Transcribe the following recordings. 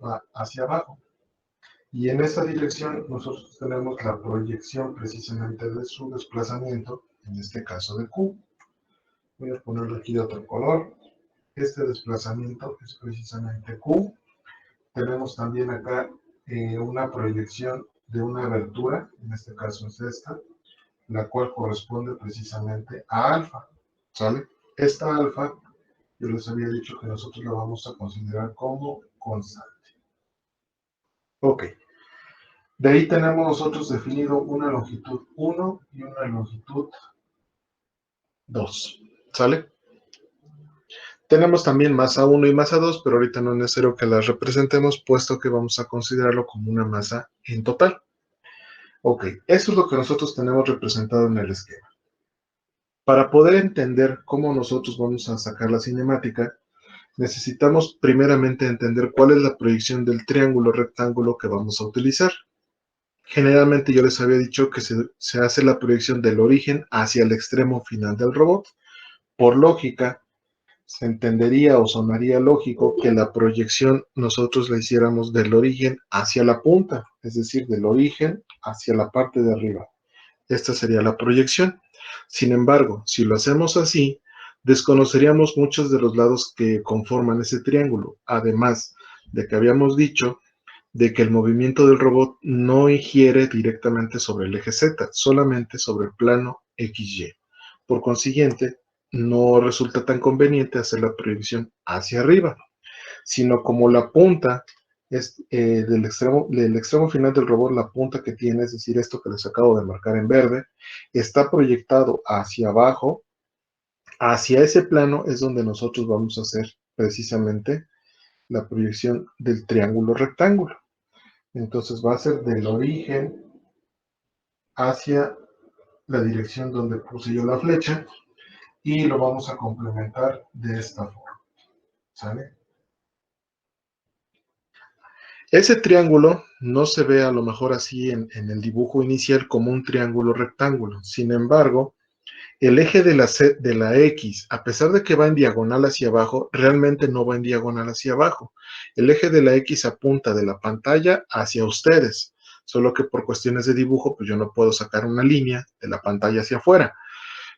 va hacia abajo. Y en esa dirección nosotros tenemos la proyección precisamente de su desplazamiento, en este caso de Q. Voy a ponerlo aquí de otro color. Este desplazamiento es precisamente Q. Tenemos también acá una proyección de una abertura, en este caso es esta, la cual corresponde precisamente a alfa, ¿sale? Esta alfa, yo les había dicho que nosotros la vamos a considerar como constante. Ok. De ahí tenemos nosotros definido una longitud 1 y una longitud 2, ¿sale? Tenemos también masa 1 y masa 2, pero ahorita no es necesario que las representemos, puesto que vamos a considerarlo como una masa en total. Ok, eso es lo que nosotros tenemos representado en el esquema. Para poder entender cómo nosotros vamos a sacar la cinemática, necesitamos primeramente entender cuál es la proyección del triángulo rectángulo que vamos a utilizar. Generalmente yo les había dicho que se hace la proyección del origen hacia el extremo final del robot. Por lógica, se entendería o sonaría lógico que la proyección nosotros la hiciéramos del origen hacia la punta, es decir, del origen hacia la parte de arriba. Esta sería la proyección. Sin embargo, si lo hacemos así, desconoceríamos muchos de los lados que conforman ese triángulo, además de que habíamos dicho de que el movimiento del robot no ingiere directamente sobre el eje Z, solamente sobre el plano XY. Por consiguiente, no resulta tan conveniente hacer la proyección hacia arriba, sino como la punta es del extremo final del robot, la punta que tiene, es decir, esto que les acabo de marcar en verde, está proyectado hacia abajo. Hacia ese plano es donde nosotros vamos a hacer precisamente la proyección del triángulo rectángulo. Entonces va a ser del origen hacia la dirección donde puse yo la flecha y lo vamos a complementar de esta forma, ¿sale? Ese triángulo no se ve a lo mejor así en el dibujo inicial como un triángulo rectángulo. Sin embargo, el eje de la X, a pesar de que va en diagonal hacia abajo, realmente no va en diagonal hacia abajo. El eje de la X apunta de la pantalla hacia ustedes, solo que por cuestiones de dibujo, pues yo no puedo sacar una línea de la pantalla hacia afuera.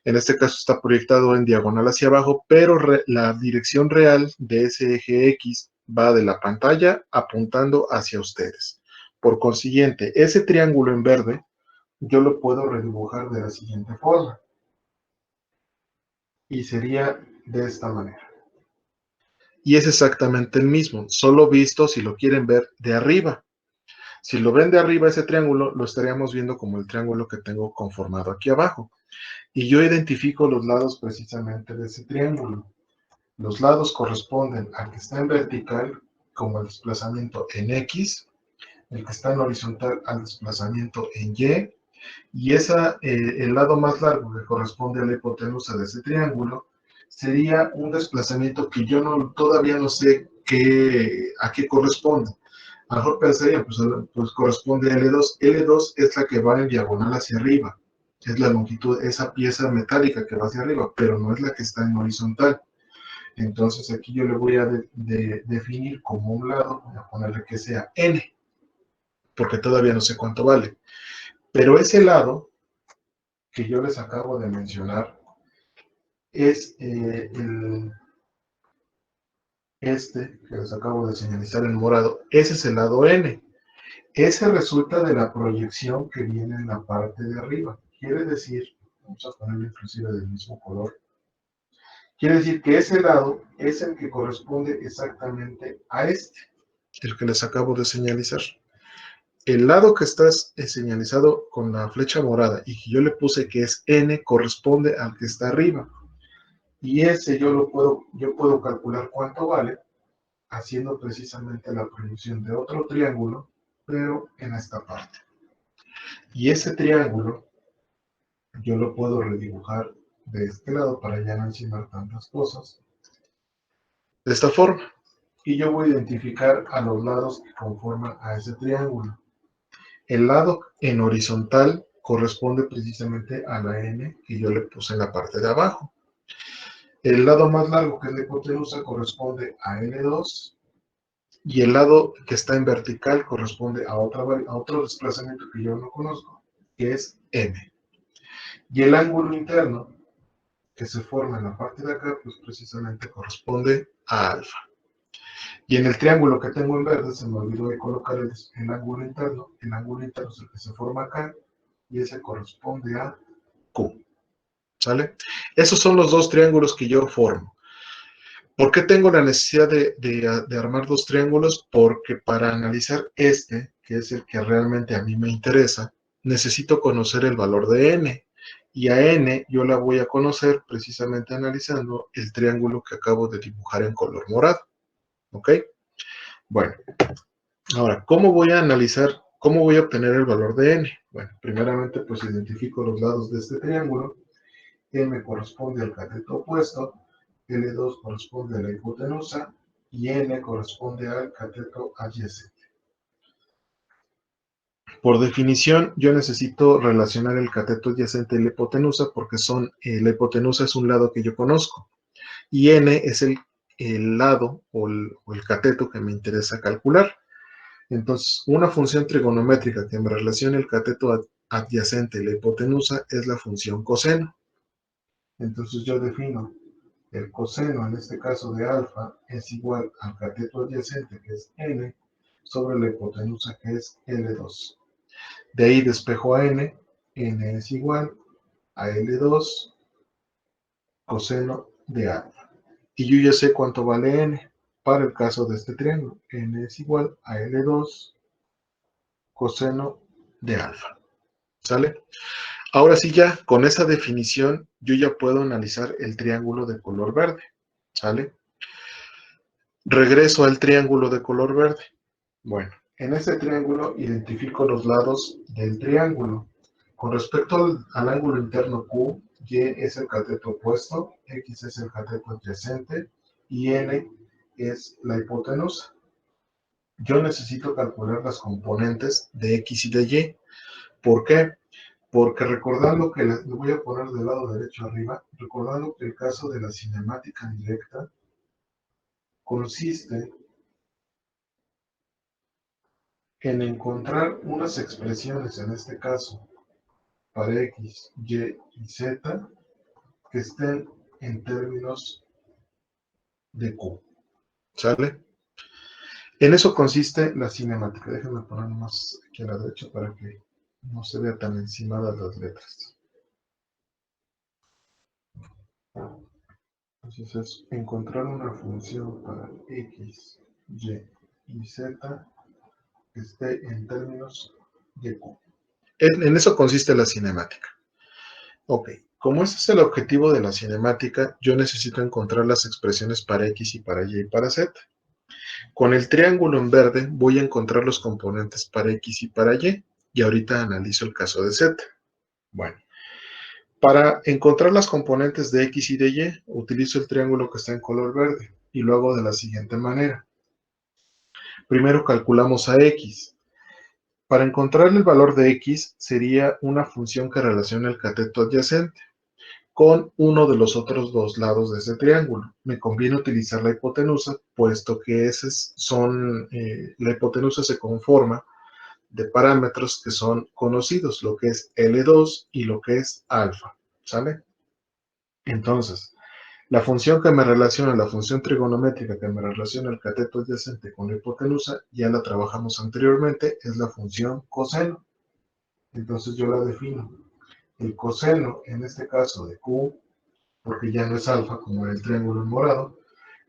En este caso está proyectado en diagonal hacia abajo, pero la dirección real de ese eje X va de la pantalla apuntando hacia ustedes. Por consiguiente, ese triángulo en verde yo lo puedo redibujar de la siguiente forma. Y sería de esta manera. Y es exactamente el mismo, solo visto, si lo quieren ver, de arriba. Si lo ven de arriba ese triángulo, lo estaríamos viendo como el triángulo que tengo conformado aquí abajo. Y yo identifico los lados precisamente de ese triángulo. Los lados corresponden al que está en vertical, como el desplazamiento en X, el que está en horizontal al desplazamiento en Y el lado más largo que corresponde a la hipotenusa de ese triángulo sería un desplazamiento que yo todavía no sé a qué corresponde. A lo mejor pensaría, pues corresponde a L2. L2 es la que va en diagonal hacia arriba. Es la longitud, esa pieza metálica que va hacia arriba, pero no es la que está en horizontal. Entonces aquí yo le voy a definir como un lado, voy a ponerle que sea N, porque todavía no sé cuánto vale. Pero ese lado que yo les acabo de mencionar es este que les acabo de señalizar en morado. Ese es el lado N. Ese resulta de la proyección que viene en la parte de arriba. Quiere decir, vamos a ponerlo inclusive del mismo color, quiere decir que ese lado es el que corresponde exactamente a este, el que les acabo de señalizar. El lado que está señalizado con la flecha morada y que yo le puse que es N corresponde al que está arriba. Y ese yo puedo calcular cuánto vale haciendo precisamente la proyección de otro triángulo, pero en esta parte. Y ese triángulo yo lo puedo redibujar de este lado para ya no encimar tantas cosas. De esta forma. Y yo voy a identificar a los lados que conforman a ese triángulo. El lado en horizontal corresponde precisamente a la N que yo le puse en la parte de abajo. El lado más largo, que es la hipotenusa, corresponde a L2. y el lado que está en vertical corresponde a otro desplazamiento que yo no conozco, que es m. Y el ángulo interno que se forma en la parte de acá, pues precisamente corresponde a alfa. Y en el triángulo que tengo en verde, se me olvidó de colocar el ángulo interno. El ángulo interno es el que se forma acá, y ese corresponde a Q. ¿Sale? Esos son los dos triángulos que yo formo. ¿Por qué tengo la necesidad de armar dos triángulos? Porque para analizar este, que es el que realmente a mí me interesa, necesito conocer el valor de n. Y a n yo la voy a conocer precisamente analizando el triángulo que acabo de dibujar en color morado. ¿Ok? Bueno, ahora, ¿cómo voy a analizar, cómo voy a obtener el valor de n? Bueno, primeramente pues identifico los lados de este triángulo. M corresponde al cateto opuesto, L2 corresponde a la hipotenusa y N corresponde al cateto adyacente. Por definición, yo necesito relacionar el cateto adyacente y la hipotenusa porque la hipotenusa es un lado que yo conozco y N es el lado o el cateto que me interesa calcular. Entonces, una función trigonométrica que me relacione el cateto adyacente y la hipotenusa es la función coseno. Entonces yo defino el coseno, en este caso de alfa, es igual al cateto adyacente, que es n, sobre la hipotenusa, que es L2. De ahí despejo a n es igual a L2 coseno de alfa. Y yo ya sé cuánto vale n para el caso de este triángulo. N es igual a L2 coseno de alfa. ¿Sale? Ahora sí ya, con esa definición, yo ya puedo analizar el triángulo de color verde. ¿Sale? Regreso al triángulo de color verde. Bueno, en este triángulo identifico los lados del triángulo. Con respecto al ángulo interno Q, Y es el cateto opuesto, X es el cateto adyacente y N es la hipotenusa. Yo necesito calcular las componentes de X y de Y. ¿Por qué? Porque recordando que, lo voy a poner del lado derecho arriba, recordando que el caso de la cinemática directa consiste en encontrar unas expresiones, en este caso, para X, Y y Z, que estén en términos de Q. ¿Sale? En eso consiste la cinemática. Déjenme poner más aquí a la derecha para que no se vea tan encimadas las letras. Entonces es encontrar una función para X, Y y Z que esté en términos de Q. En eso consiste la cinemática. Ok, como ese es el objetivo de la cinemática, yo necesito encontrar las expresiones para X y para Y y para Z. Con el triángulo en verde voy a encontrar los componentes para X y para y ahorita analizo el caso de Z. Bueno, para encontrar las componentes de X y de Y, utilizo el triángulo que está en color verde y lo hago de la siguiente manera. Primero calculamos a X. Para encontrar el valor de X sería una función que relaciona el cateto adyacente con uno de los otros dos lados de ese triángulo. Me conviene utilizar la hipotenusa, puesto que la hipotenusa se conforma de parámetros que son conocidos, lo que es L2 y lo que es alfa, ¿sale? Entonces, la función que me relaciona, la función trigonométrica que me relaciona el cateto adyacente con la hipotenusa, ya la trabajamos anteriormente, es la función coseno. Entonces yo la defino. El coseno, en este caso de Q, porque ya no es alfa como en el triángulo en morado,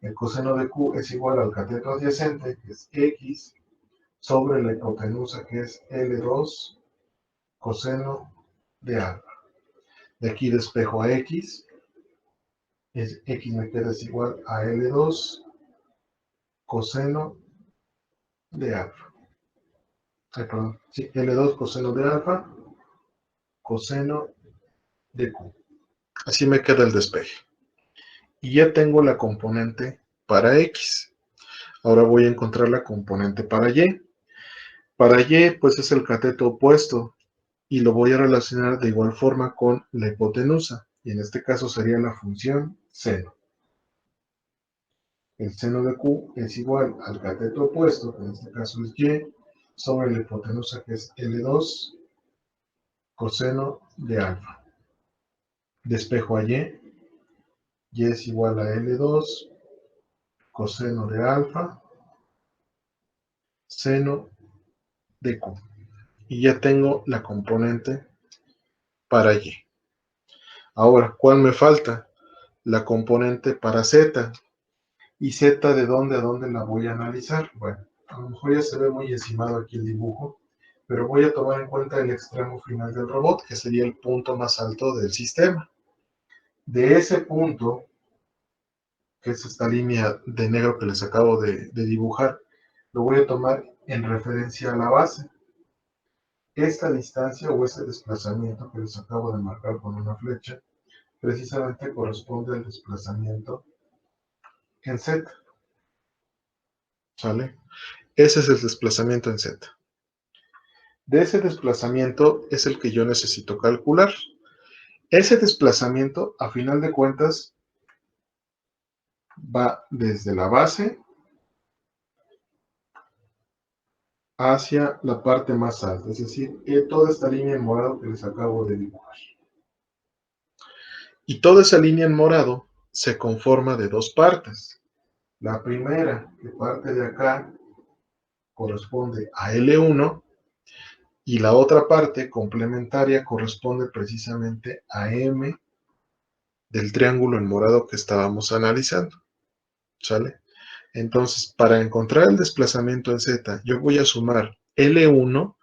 el coseno de Q es igual al cateto adyacente, que es X, sobre la hipotenusa, que es L2 coseno de alfa. De aquí despejo a X, X me queda igual a L2 coseno de alfa. Perdón, sí, L2 coseno de alfa, coseno de Q. Así me queda el despeje. Y ya tengo la componente para X. Ahora voy a encontrar la componente para Y. Para Y, pues es el cateto opuesto y lo voy a relacionar de igual forma con la hipotenusa. Y en este caso sería la función seno. El seno de Q es igual al cateto opuesto, que en este caso es Y, sobre la hipotenusa, que es L2 coseno de alfa. Despejo a Y es igual a L2 coseno de alfa, seno de Q. Y ya tengo la componente para Y. Ahora, ¿cuál me falta? La componente para Z. ¿Y Z de dónde a dónde la voy a analizar? Bueno, a lo mejor ya se ve muy encimado aquí el dibujo, pero voy a tomar en cuenta el extremo final del robot, que sería el punto más alto del sistema. De ese punto, que es esta línea de negro que les acabo de dibujar, lo voy a tomar en referencia a la base. Esta distancia o ese desplazamiento que les acabo de marcar con una flecha, precisamente corresponde al desplazamiento en Z, ¿sale? Ese es el desplazamiento en Z. De ese desplazamiento es el que yo necesito calcular. Ese desplazamiento, a final de cuentas, va desde la base hacia la parte más alta, es decir, toda esta línea en morado que les acabo de dibujar. Y toda esa línea en morado se conforma de dos partes. La primera, que parte de acá, corresponde a L1, y la otra parte complementaria corresponde precisamente a M del triángulo en morado que estábamos analizando, ¿sale? Entonces, para encontrar el desplazamiento en Z, yo voy a sumar L1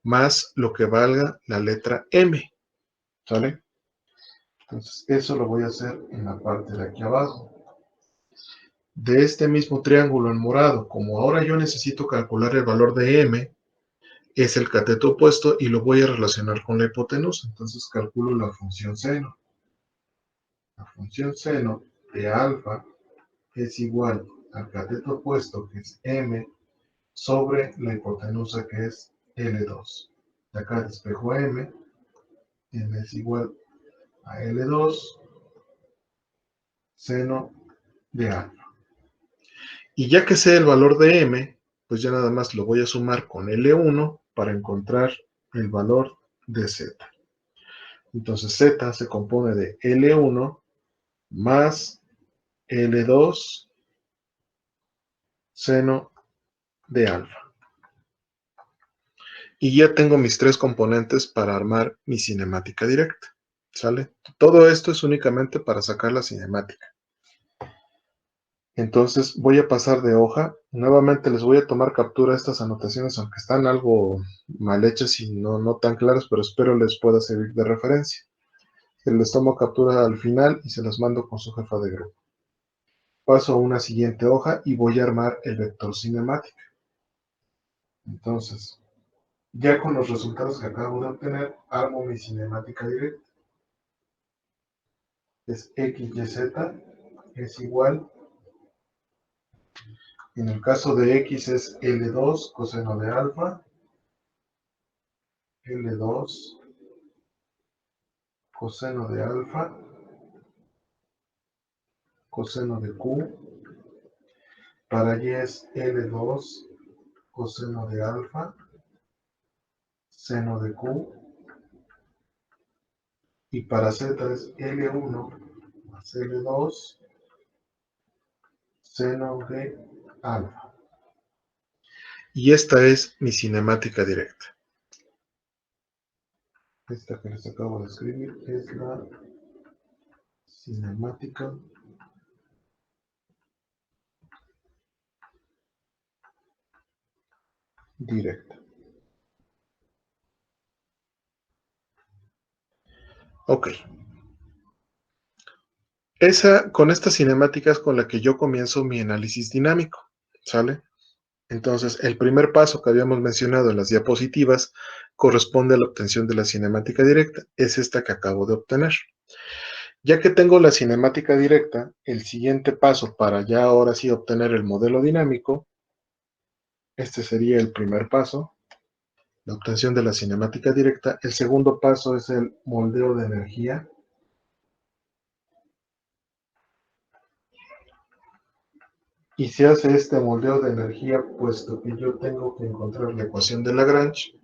más lo que valga la letra M, ¿sale? Entonces, eso lo voy a hacer en la parte de aquí abajo. De este mismo triángulo en morado, como ahora yo necesito calcular el valor de M, es el cateto opuesto y lo voy a relacionar con la hipotenusa. Entonces calculo la función seno. La función seno de alfa es igual al cateto opuesto, que es M, sobre la hipotenusa, que es L2. De acá despejo M, M es igual a L2 seno de alfa. Y ya que sé el valor de M, pues ya nada más lo voy a sumar con L1 para encontrar el valor de Z. Entonces Z se compone de L1 más L2 seno de alfa. Y ya tengo mis tres componentes para armar mi cinemática directa, ¿sale? Todo esto es únicamente para sacar la cinemática. Entonces voy a pasar de hoja. Nuevamente les voy a tomar captura a estas anotaciones, aunque están algo mal hechas y no tan claras, pero espero les pueda servir de referencia. Les tomo captura al final y se las mando con su jefa de grupo. Paso a una siguiente hoja y voy a armar el vector cinemática. Entonces, ya con los resultados que acabo de obtener, armo mi cinemática directa. Es XYZ es igual, en el caso de X es L2 coseno de alfa, L2 coseno de alfa, coseno de Q, para Y es L2 coseno de alfa, seno de Q, y para Z es L1 más L2 seno de alfa. Y esta es mi cinemática directa. Esta que les acabo de escribir es la cinemática directa. Ok. Con esta cinemática es con la que yo comienzo mi análisis dinámico, ¿sale? Entonces, el primer paso que habíamos mencionado en las diapositivas corresponde a la obtención de la cinemática directa. Es esta que acabo de obtener. Ya que tengo la cinemática directa, el siguiente paso para ya ahora sí obtener el modelo dinámico, este sería el primer paso, la obtención de la cinemática directa. El segundo paso es el moldeo de energía. y se hace este moldeo de energía, puesto que yo tengo que encontrar la ecuación de Lagrange,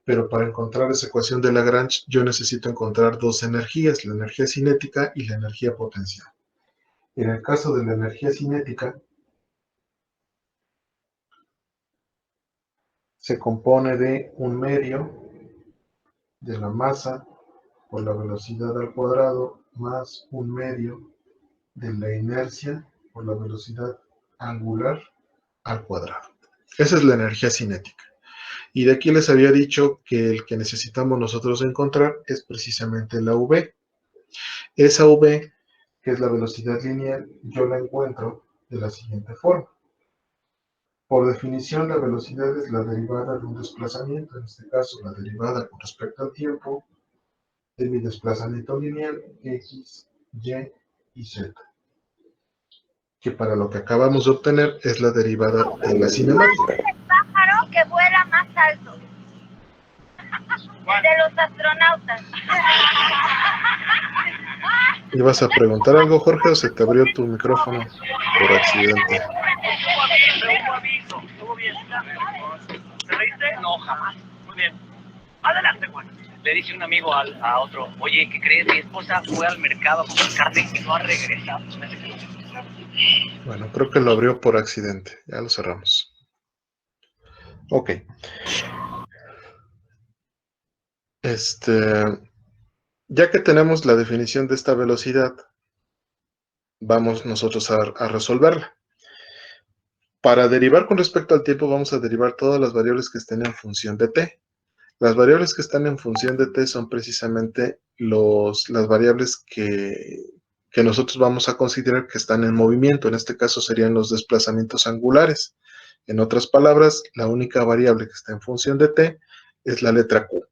pero para encontrar esa ecuación de Lagrange yo necesito encontrar dos energías, la energía cinética y la energía potencial. En el caso de la energía cinética, se compone de un medio de la masa por la velocidad al cuadrado más un medio de la inercia por la velocidad angular al cuadrado. Esa es la energía cinética. Y de aquí les había dicho que el que necesitamos nosotros encontrar es precisamente la v. Esa v, que es la velocidad lineal, yo la encuentro de la siguiente forma. Por definición, la velocidad es la derivada de un desplazamiento, en este caso la derivada con respecto al tiempo de mi desplazamiento lineal x, y y z, que para lo que acabamos de obtener es la derivada de la cinemática. ¿Cuál es el pájaro que vuela más alto? El de los astronautas. ¿Ibas a preguntar algo, Jorge, o se te abrió tu micrófono por accidente? Estuvo bien. ¿Se reíste? No, jamás. Muy bien. Adelante, Juan. Le dice un amigo a otro, oye, ¿qué crees? Mi esposa fue al mercado a comprar carne y no ha regresado. Bueno, creo que lo abrió por accidente. Ya lo cerramos. Ok. Ya que tenemos la definición de esta velocidad, vamos nosotros a resolverla. Para derivar con respecto al tiempo, vamos a derivar todas las variables que estén en función de t. Las variables que están en función de t son precisamente las variables que nosotros vamos a considerar que están en movimiento. En este caso serían los desplazamientos angulares. En otras palabras, la única variable que está en función de t es la letra q.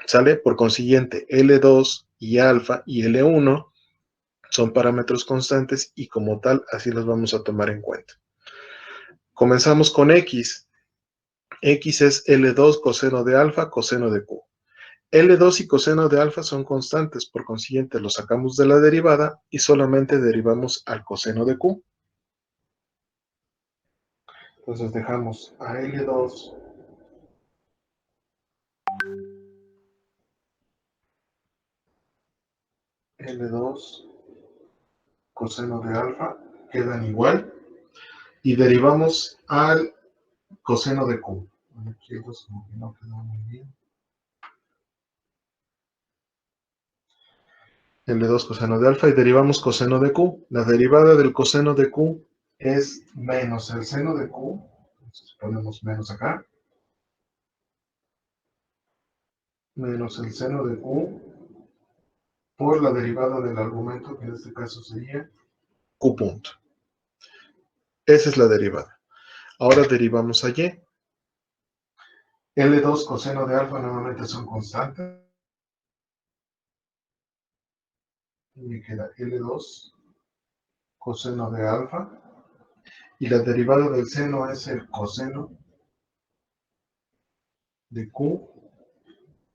¿Sale? Por consiguiente, L2 y alfa y L1 son parámetros constantes y como tal, así los vamos a tomar en cuenta. Comenzamos con x. X es L2 coseno de alfa, coseno de q. L2 y coseno de alfa son constantes, por consiguiente lo sacamos de la derivada y solamente derivamos al coseno de q. Entonces dejamos a L2 coseno de alfa, quedan igual, y derivamos al coseno de q. Aquí dos como que no quedó muy bien. L2 coseno de alfa y derivamos coseno de q. La derivada del coseno de q es menos el seno de q. Entonces ponemos menos acá. Menos el seno de q por la derivada del argumento, que en este caso sería q punto. Esa es la derivada. Ahora derivamos a y. L2 coseno de alfa nuevamente son constantes. Y me queda L2 coseno de alfa. Y la derivada del seno es el coseno de q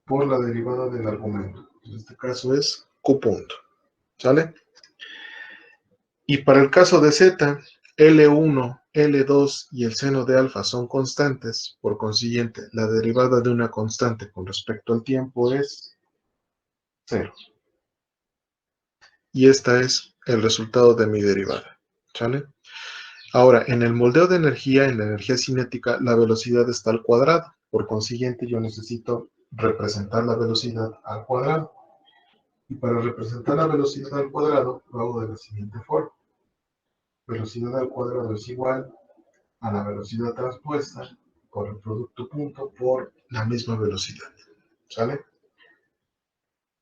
por la derivada del argumento. En este caso es q punto. ¿Sale? Y para el caso de z, L1, L2 y el seno de alfa son constantes. Por consiguiente, la derivada de una constante con respecto al tiempo es 0. Y esta es el resultado de mi derivada. ¿Sale? Ahora, en el moldeo de energía, en la energía cinética, la velocidad está al cuadrado. Por consiguiente, yo necesito representar la velocidad al cuadrado. Y para representar la velocidad al cuadrado, lo hago de la siguiente forma. Velocidad al cuadrado es igual a la velocidad transpuesta por el producto punto por la misma velocidad. ¿Sale?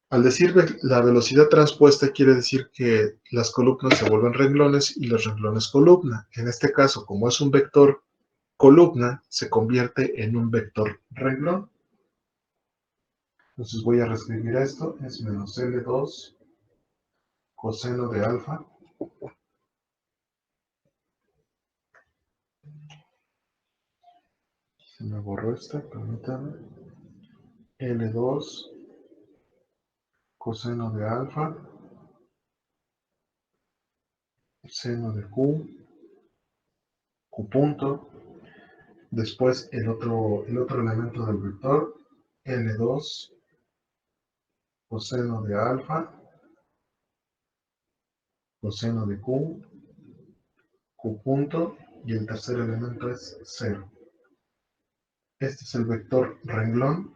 Al decir la velocidad transpuesta quiere decir que las columnas se vuelven renglones y los renglones columna. En este caso, como es un vector columna, se convierte en un vector renglón. Entonces voy a reescribir esto, es menos L2 coseno de alfa se me borró esta, permítanme, L2 coseno de alfa seno de q Q punto. Después el otro elemento del vector, L2 coseno de alfa, coseno de Q punto, y el tercer elemento es 0. Este es el vector renglón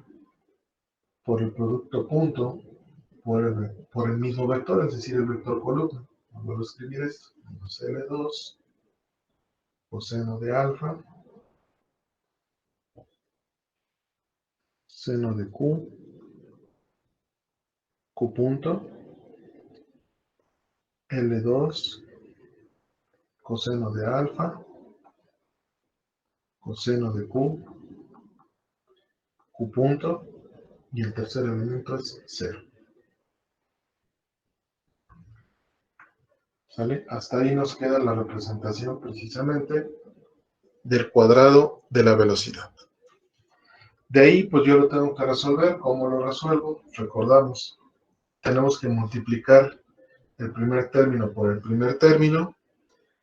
por el producto punto por el mismo vector, es decir, el vector columna. Vuelvo a escribir esto. L2 coseno de alfa, seno de Q punto, L2 coseno de alfa, coseno de Q punto, y el tercer elemento es 0. ¿Sale? Hasta ahí nos queda la representación precisamente del cuadrado de la velocidad. De ahí, pues yo lo tengo que resolver. ¿Cómo lo resuelvo? Recordamos, tenemos que multiplicar el primer término por el primer término,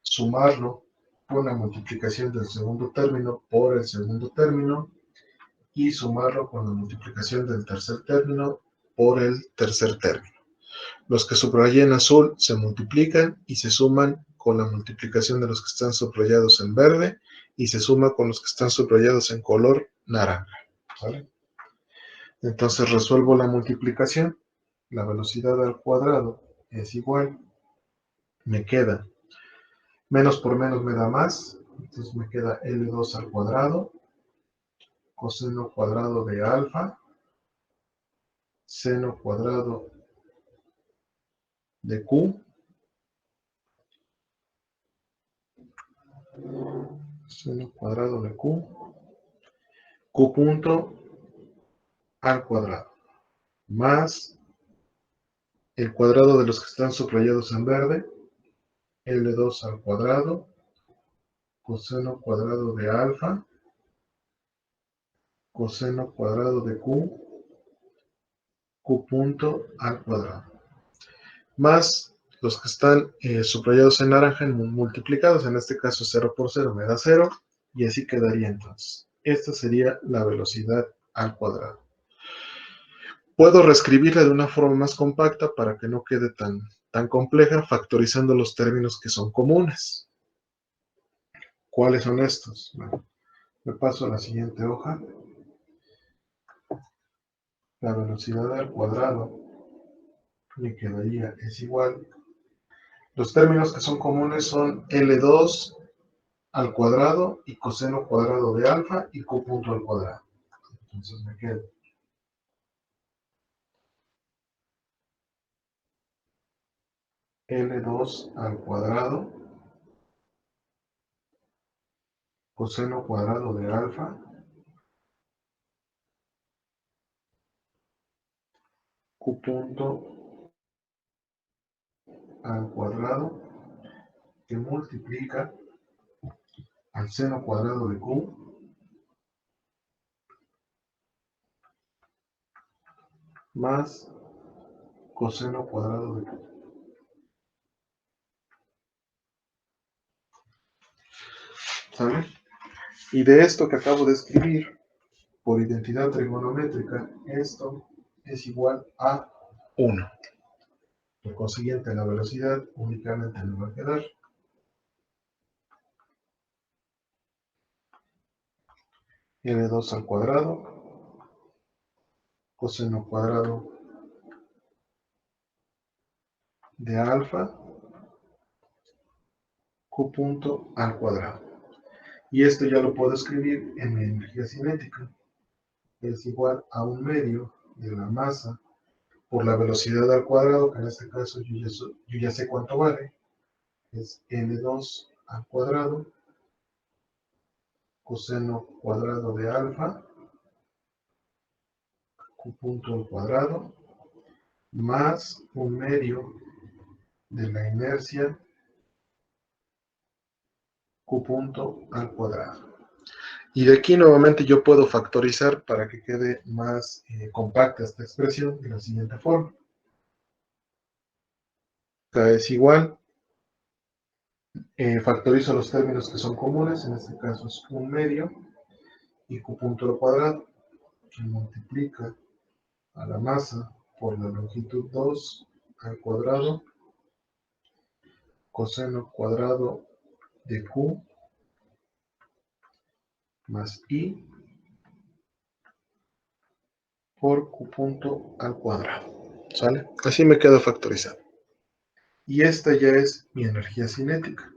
sumarlo con la multiplicación del segundo término por el segundo término y sumarlo con la multiplicación del tercer término por el tercer término. Los que subrayé en azul se multiplican y se suman con la multiplicación de los que están subrayados en verde y se suma con los que están subrayados en color naranja. ¿Vale? Entonces resuelvo la multiplicación. La velocidad al cuadrado es igual. Me queda menos por menos me da más. Entonces me queda L2 al cuadrado, coseno cuadrado de alfa, seno cuadrado de Q, seno cuadrado de Q punto al cuadrado, más el cuadrado de los que están subrayados en verde, L2 al cuadrado, coseno cuadrado de alfa, coseno cuadrado de Q punto al cuadrado, más los que están subrayados en naranja multiplicados, en este caso 0 por 0 me da 0, y así quedaría entonces. Esta sería la velocidad al cuadrado. Puedo reescribirla de una forma más compacta para que no quede tan compleja, factorizando los términos que son comunes. ¿Cuáles son estos? Bueno, me paso a la siguiente hoja. La velocidad al cuadrado me quedaría es igual. Los términos que son comunes son L2 al cuadrado y coseno cuadrado de alfa y Q punto al cuadrado. Entonces me queda L2 al cuadrado, coseno cuadrado de alfa, Q punto al cuadrado, que multiplica al seno cuadrado de Q más coseno cuadrado de Q. ¿Sale? Y de esto que acabo de escribir, por identidad trigonométrica, esto es igual a 1. Por consiguiente, la velocidad únicamente me va a quedar L2 al cuadrado, coseno cuadrado de alfa, Q punto al cuadrado. Y esto ya lo puedo escribir en mi energía cinética. Es igual a 1/2 de la masa por la velocidad al cuadrado, que en este caso yo ya sé cuánto vale. Es L2 al cuadrado, coseno cuadrado de alfa, Q punto al cuadrado, más 1/2 de la inercia Q punto al cuadrado. Y de aquí nuevamente yo puedo factorizar para que quede más compacta esta expresión de la siguiente forma. K es igual Factorizo los términos que son comunes, en este caso es 1/2 y Q punto al cuadrado, que multiplica a la masa por la longitud 2 al cuadrado, coseno cuadrado de Q más I por Q punto al cuadrado. ¿Sale? Así me queda factorizado. Y esta ya es mi energía cinética.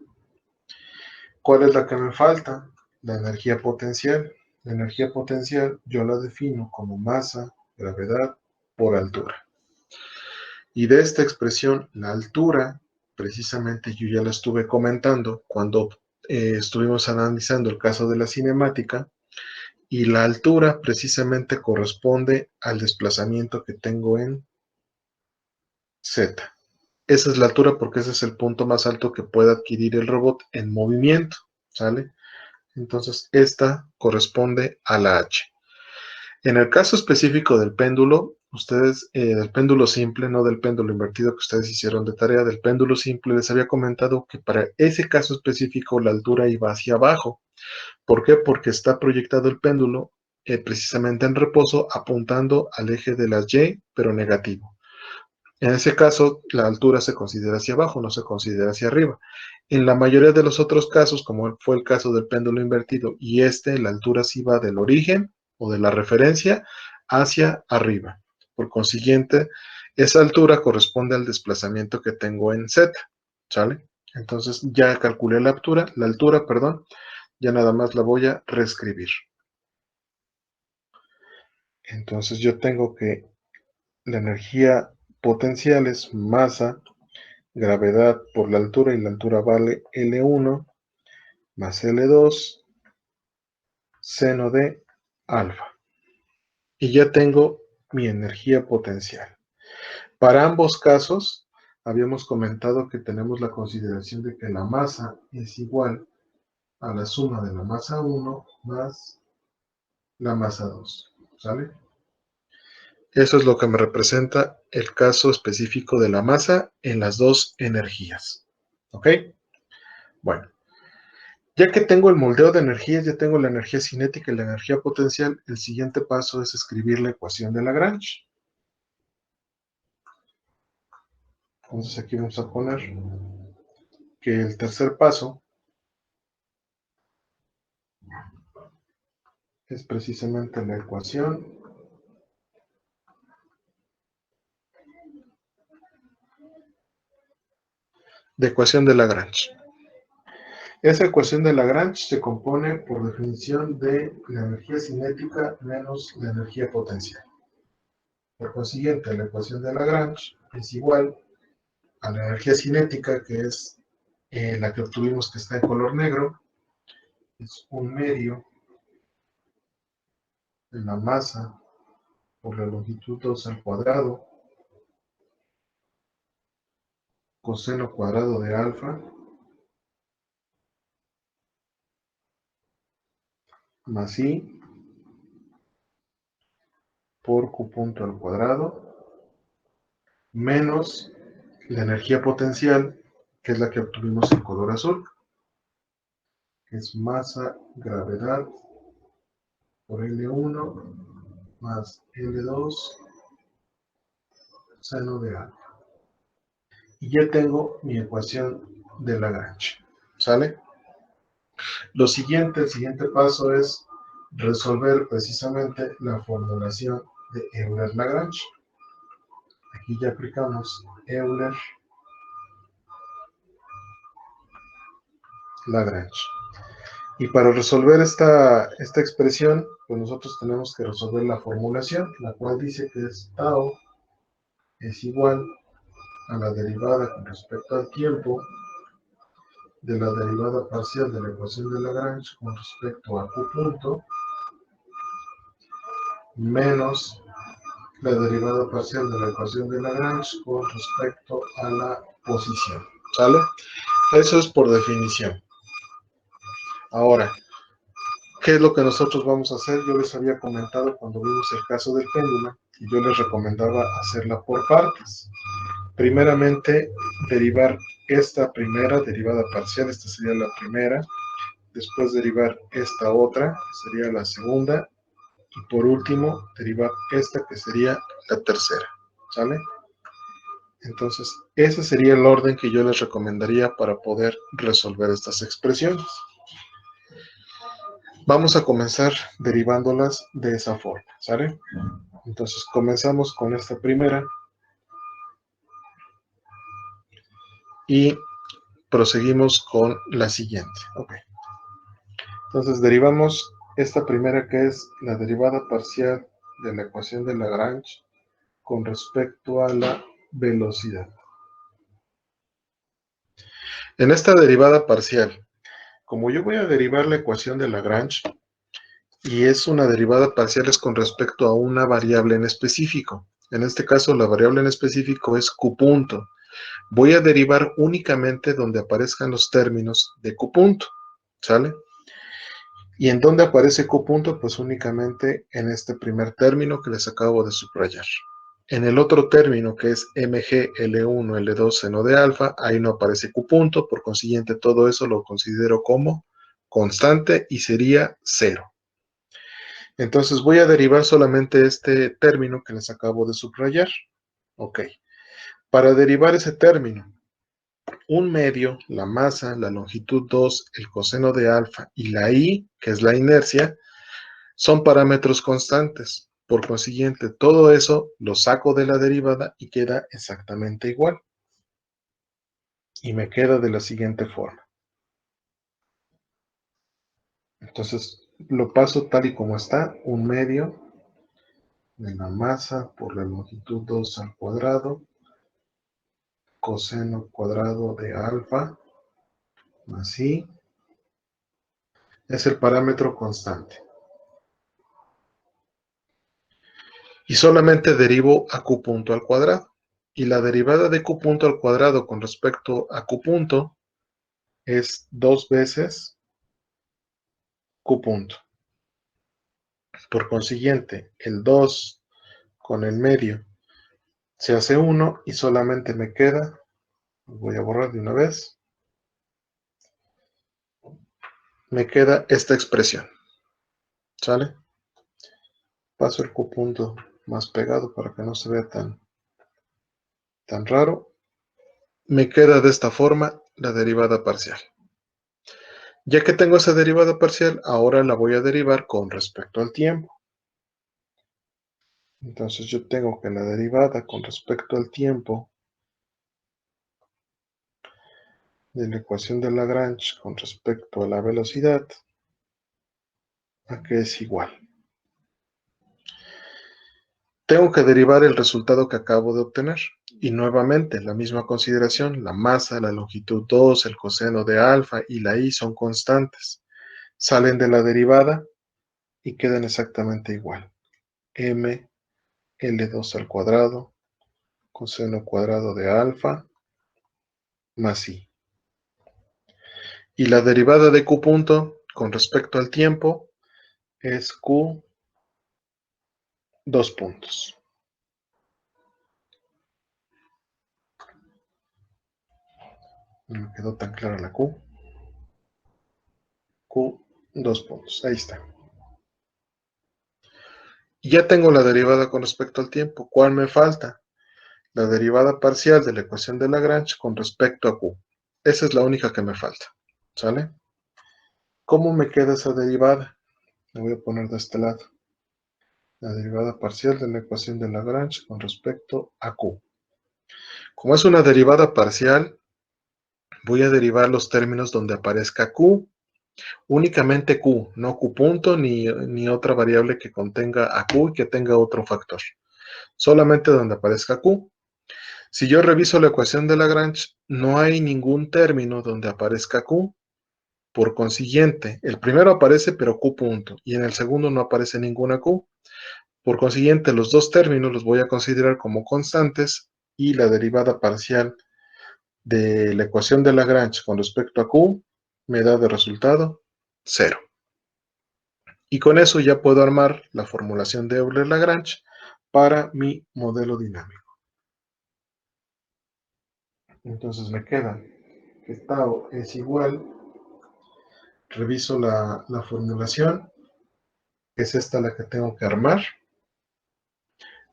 ¿Cuál es la que me falta? La energía potencial. La energía potencial yo la defino como masa, gravedad por altura. Y de esta expresión, la altura, precisamente yo ya la estuve comentando cuando estuvimos analizando el caso de la cinemática, y la altura precisamente corresponde al desplazamiento que tengo en Z. Esa es la altura porque ese es el punto más alto que puede adquirir el robot en movimiento, ¿sale? Entonces, esta corresponde a la H. En el caso específico del péndulo, ustedes, del péndulo simple, no del péndulo invertido que ustedes hicieron de tarea, del péndulo simple, les había comentado que para ese caso específico la altura iba hacia abajo. ¿Por qué? Porque está proyectado el péndulo precisamente en reposo, apuntando al eje de las Y, pero negativo. En ese caso, la altura se considera hacia abajo, no se considera hacia arriba. En la mayoría de los otros casos, como fue el caso del péndulo invertido, y la altura sí va del origen o de la referencia hacia arriba. Por consiguiente, esa altura corresponde al desplazamiento que tengo en Z, ¿sale? Entonces ya calculé la altura, perdón, ya nada más la voy a reescribir. Entonces yo tengo que la energía potencial es masa, gravedad por la altura, y la altura vale L1 más L2 seno de alfa. Y ya tengo mi energía potencial. Para ambos casos, habíamos comentado que tenemos la consideración de que la masa es igual a la suma de la masa 1 más la masa 2. ¿Sale? Eso es lo que me representa el caso específico de la masa en las dos energías. ¿Ok? Bueno. Ya que tengo el moldeo de energías, ya tengo la energía cinética y la energía potencial, el siguiente paso es escribir la ecuación de Lagrange. Entonces aquí vamos a poner que el tercer paso es precisamente la ecuación de Lagrange. Esa ecuación de Lagrange se compone por definición de la energía cinética menos la energía potencial. Por consiguiente, la ecuación de Lagrange es igual a la energía cinética, que es la que obtuvimos, que está en color negro, es 1/2 de la masa por la longitud 2 al cuadrado, coseno cuadrado de alfa, más I por Q punto al cuadrado, menos la energía potencial, que es la que obtuvimos en color azul, que es masa, gravedad por L1 más L2 seno de alfa. Y ya tengo mi ecuación de Lagrange. ¿Sale? El siguiente paso es resolver precisamente la formulación de Euler-Lagrange. Aquí ya aplicamos Euler-Lagrange. Y para resolver esta expresión, pues nosotros tenemos que resolver la formulación, la cual dice que es tau es igual a la derivada con respecto al tiempo de la derivada parcial de la ecuación de Lagrange con respecto a Q punto menos la derivada parcial de la ecuación de Lagrange con respecto a la posición. ¿Sale? Eso es por definición. Ahora, ¿qué es lo que nosotros vamos a hacer? Yo les había comentado cuando vimos el caso del péndulo, y yo les recomendaba hacerla por partes. Primeramente, derivar esta primera derivada parcial, esta sería la primera, después derivar esta otra, que sería la segunda, y por último derivar esta, que sería la tercera, ¿sale? Entonces, ese sería el orden que yo les recomendaría para poder resolver estas expresiones. Vamos a comenzar derivándolas de esa forma, ¿sale? Entonces, comenzamos con esta primera y proseguimos con la siguiente. Ok. Entonces, derivamos esta primera, que es la derivada parcial de la ecuación de Lagrange con respecto a la velocidad. En esta derivada parcial, como yo voy a derivar la ecuación de Lagrange, y es una derivada parcial es con respecto a una variable en específico. En este caso, la variable en específico es Q punto. Voy a derivar únicamente donde aparezcan los términos de Q punto, ¿sale? ¿Y en dónde aparece Q punto? Pues únicamente en este primer término que les acabo de subrayar. En el otro término, que es mg L1 L2 seno de alfa, ahí no aparece Q punto, por consiguiente todo eso lo considero como constante y sería 0. Entonces voy a derivar solamente este término que les acabo de subrayar. Ok. Para derivar ese término, un medio, la masa, la longitud 2, el coseno de alfa y la i, que es la inercia, son parámetros constantes. Por consiguiente, todo eso lo saco de la derivada y queda exactamente igual. Y me queda de la siguiente forma. Entonces, lo paso tal y como está, un medio de la masa por la longitud 2 al cuadrado, coseno cuadrado de alfa, más i, es el parámetro constante. Y solamente derivo a Q punto al cuadrado. Y la derivada de Q punto al cuadrado con respecto a Q punto es 2 veces Q punto. Por consiguiente, el 2 con el medio se hace 1 y solamente me queda, voy a borrar de una vez, me queda esta expresión. ¿Sale? Paso el Q punto más pegado para que no se vea tan raro. Me queda de esta forma la derivada parcial. Ya que tengo esa derivada parcial, ahora la voy a derivar con respecto al tiempo. Entonces yo tengo que la derivada con respecto al tiempo de la ecuación de Lagrange con respecto a la velocidad, a que es igual. Tengo que derivar el resultado que acabo de obtener. Y nuevamente, la misma consideración, la masa, la longitud 2, el coseno de alfa y la i son constantes. Salen de la derivada y quedan exactamente igual. M L2 al cuadrado, coseno cuadrado de alfa, más i. Y la derivada de Q punto con respecto al tiempo es Q 2 puntos. No me quedó tan clara la Q. Q 2 puntos. Ahí está. Y ya tengo la derivada con respecto al tiempo. ¿Cuál me falta? La derivada parcial de la ecuación de Lagrange con respecto a Q. Esa es la única que me falta. ¿Sale? ¿Cómo me queda esa derivada? La voy a poner de este lado. La derivada parcial de la ecuación de Lagrange con respecto a Q. Como es una derivada parcial, voy a derivar los términos donde aparezca Q. Únicamente Q, no Q punto ni otra variable que contenga a Q y que tenga otro factor. Solamente donde aparezca Q. Si yo reviso la ecuación de Lagrange, no hay ningún término donde aparezca Q. Por consiguiente, el primero aparece pero Q punto y en el segundo no aparece ninguna Q. Por consiguiente, los dos términos los voy a considerar como constantes y la derivada parcial de la ecuación de Lagrange con respecto a Q me da de resultado 0. Y con eso ya puedo armar la formulación de Euler-Lagrange para mi modelo dinámico. Entonces me queda que tau es igual, reviso la formulación, que es esta la que tengo que armar,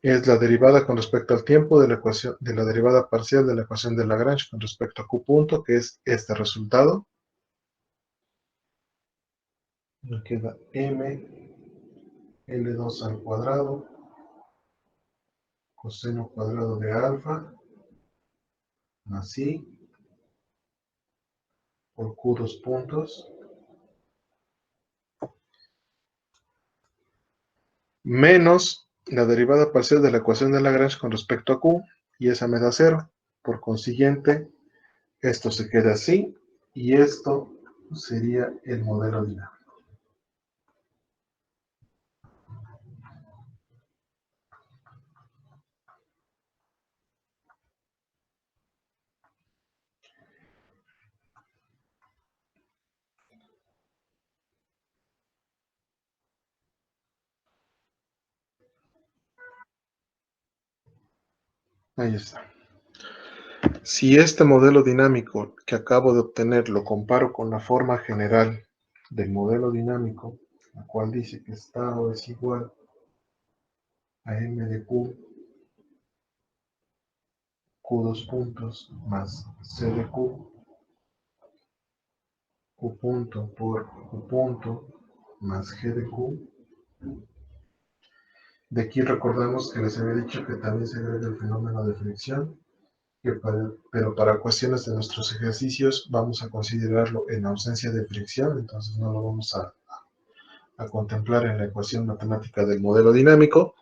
es la derivada con respecto al tiempo de la ecuación, de la derivada parcial de la ecuación de Lagrange con respecto a Q punto, que es este resultado. Me queda m L2 al cuadrado coseno cuadrado de alfa más I por Q dos puntos menos la derivada parcial de la ecuación de Lagrange con respecto a Q, y esa me da 0. Por consiguiente, esto se queda así, y esto sería el modelo dinámico. Ahí está. Si este modelo dinámico que acabo de obtener lo comparo con la forma general del modelo dinámico, la cual dice que tau es igual a m de Q dos puntos más C de Q punto por Q punto más G de Q. De aquí recordamos que les había dicho que también se agrega el fenómeno de fricción, pero para cuestiones de nuestros ejercicios vamos a considerarlo en ausencia de fricción, entonces no lo vamos a contemplar en la ecuación matemática del modelo dinámico.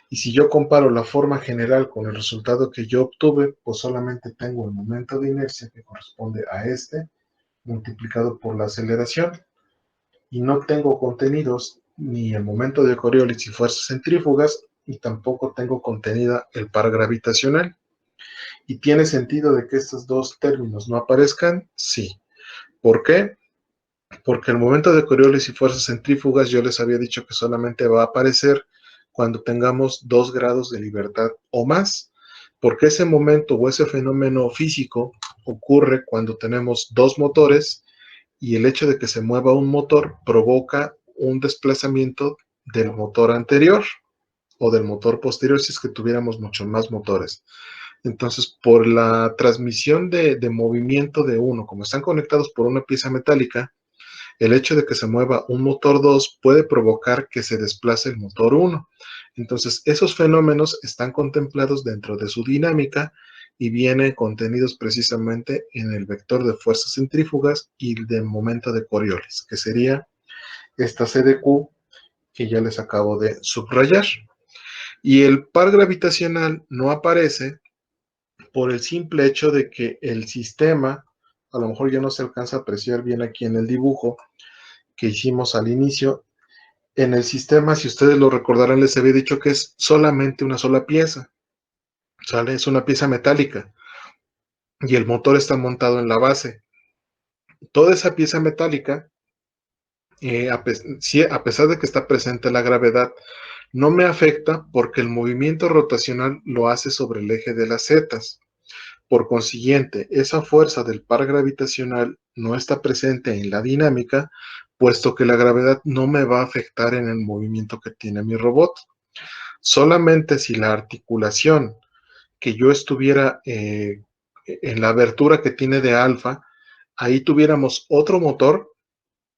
Y si yo comparo la forma general con el resultado que yo obtuve, pues solamente tengo el momento de inercia que corresponde a este, multiplicado por la aceleración, y no tengo contenidos ni el momento de Coriolis y fuerzas centrífugas, y tampoco tengo contenida el par gravitacional. ¿Y tiene sentido de que estos dos términos no aparezcan? Sí. ¿Por qué? Porque el momento de Coriolis y fuerzas centrífugas yo les había dicho que solamente va a aparecer cuando tengamos 2 grados de libertad o más, porque ese momento o ese fenómeno físico ocurre cuando tenemos 2 motores, y el hecho de que se mueva un motor provoca un desplazamiento del motor anterior o del motor posterior si es que tuviéramos muchos más motores. Entonces, por la transmisión de movimiento de uno, como están conectados por una pieza metálica, el hecho de que se mueva un motor 2 puede provocar que se desplace el motor 1. Entonces, esos fenómenos están contemplados dentro de su dinámica y vienen contenidos precisamente en el vector de fuerzas centrífugas y del momento de Coriolis, que sería esta C de Q que ya les acabo de subrayar. Y el par gravitacional no aparece por el simple hecho de que el sistema, a lo mejor ya no se alcanza a apreciar bien aquí en el dibujo que hicimos al inicio. En el sistema, si ustedes lo recordarán, les había dicho que es solamente una sola pieza, ¿sale? Es una pieza metálica y el motor está montado en la base. Toda esa pieza metálica, a pesar de que está presente la gravedad, no me afecta porque el movimiento rotacional lo hace sobre el eje de las zetas. Por consiguiente, esa fuerza del par gravitacional no está presente en la dinámica, puesto que la gravedad no me va a afectar en el movimiento que tiene mi robot. Solamente si la articulación que yo estuviera en la abertura que tiene de alfa, ahí tuviéramos otro motor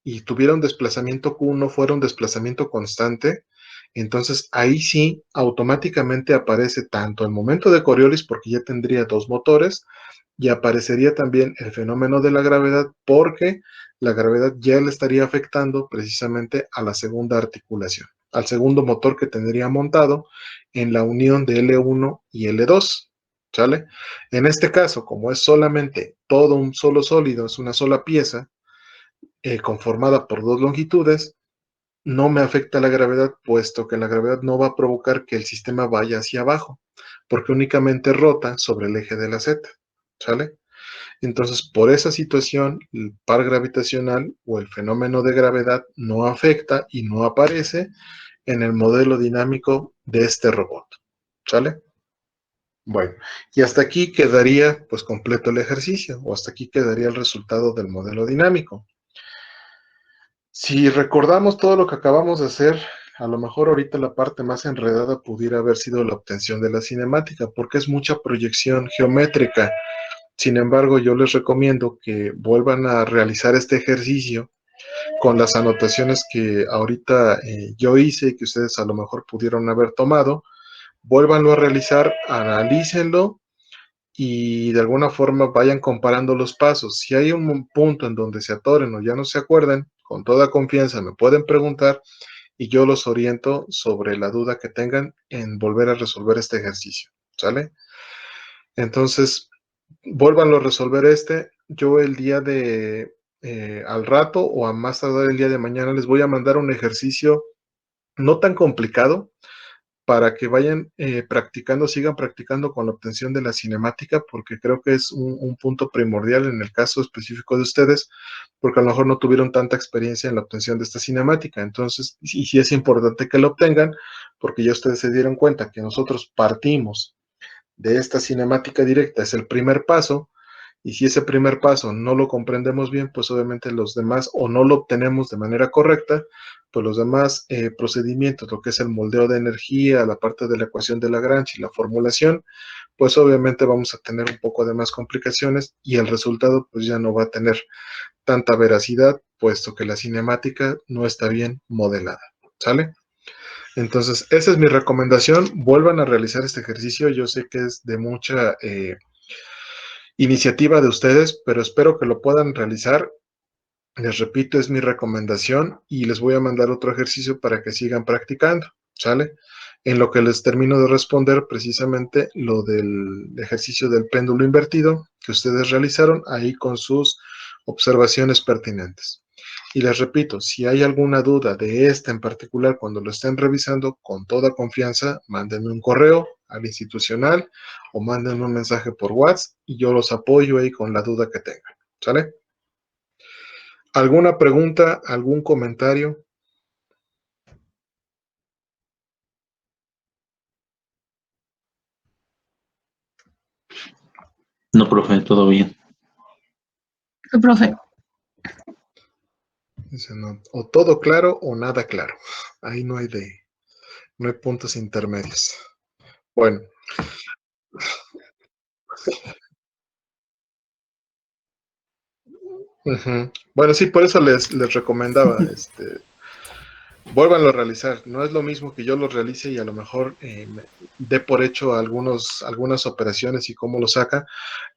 y tuviera un desplazamiento Q, no fuera un desplazamiento constante, entonces ahí sí automáticamente aparece tanto el momento de Coriolis, porque ya tendría 2 motores, y aparecería también el fenómeno de la gravedad, porque la gravedad ya le estaría afectando precisamente a la segunda articulación, al segundo motor que tendría montado en la unión de L1 y L2, ¿sale? En este caso, como es solamente todo un solo sólido, es una sola pieza, conformada por 2 longitudes, no me afecta la gravedad, puesto que la gravedad no va a provocar que el sistema vaya hacia abajo, porque únicamente rota sobre el eje de la Z, ¿sale? Entonces, por esa situación, el par gravitacional o el fenómeno de gravedad no afecta y no aparece en el modelo dinámico de este robot, ¿sale? Bueno, y hasta aquí quedaría pues completo el ejercicio, o hasta aquí quedaría el resultado del modelo dinámico. Si recordamos todo lo que acabamos de hacer, a lo mejor ahorita la parte más enredada pudiera haber sido la obtención de la cinemática, porque es mucha proyección geométrica. Sin embargo, yo les recomiendo que vuelvan a realizar este ejercicio con las anotaciones que ahorita yo hice y que ustedes a lo mejor pudieron haber tomado. Vuélvanlo a realizar, analícenlo y de alguna forma vayan comparando los pasos. Si hay un punto en donde se atoren o ya no se acuerden, con toda confianza me pueden preguntar y yo los oriento sobre la duda que tengan en volver a resolver este ejercicio. ¿Sale? Entonces, vuélvanlo a resolver este. Yo el día de al rato o a más tardar el día de mañana les voy a mandar un ejercicio no tan complicado para que vayan practicando, sigan practicando con la obtención de la cinemática, porque creo que es un punto primordial en el caso específico de ustedes, porque a lo mejor no tuvieron tanta experiencia en la obtención de esta cinemática. Entonces, y sí es importante que la obtengan, porque ya ustedes se dieron cuenta que nosotros partimos de esta cinemática directa, es el primer paso, y si ese primer paso no lo comprendemos bien, pues obviamente los demás o no lo obtenemos de manera correcta, pues los demás procedimientos, lo que es el moldeo de energía, la parte de la ecuación de Lagrange y la formulación, pues obviamente vamos a tener un poco de más complicaciones y el resultado pues ya no va a tener tanta veracidad, puesto que la cinemática no está bien modelada. ¿Sale? Entonces, esa es mi recomendación. Vuelvan a realizar este ejercicio. Yo sé que es de mucha iniciativa de ustedes, pero espero que lo puedan realizar. Les repito, es mi recomendación y les voy a mandar otro ejercicio para que sigan practicando, ¿sale? En lo que les termino de responder precisamente lo del ejercicio del péndulo invertido que ustedes realizaron ahí con sus observaciones pertinentes. Y les repito, si hay alguna duda de esta en particular cuando lo estén revisando, con toda confianza, mándenme un correo al institucional o mándenme un mensaje por WhatsApp y yo los apoyo ahí con la duda que tengan, ¿sale? ¿Alguna pregunta, algún comentario? No, profe, todo bien. Sí, profe. Dice, no, o todo claro o nada claro. Ahí no hay puntos intermedios. Bueno. Bueno, sí, por eso les recomendaba, vuélvanlo a realizar. No es lo mismo que yo lo realice y a lo mejor dé por hecho algunas operaciones y cómo lo saca,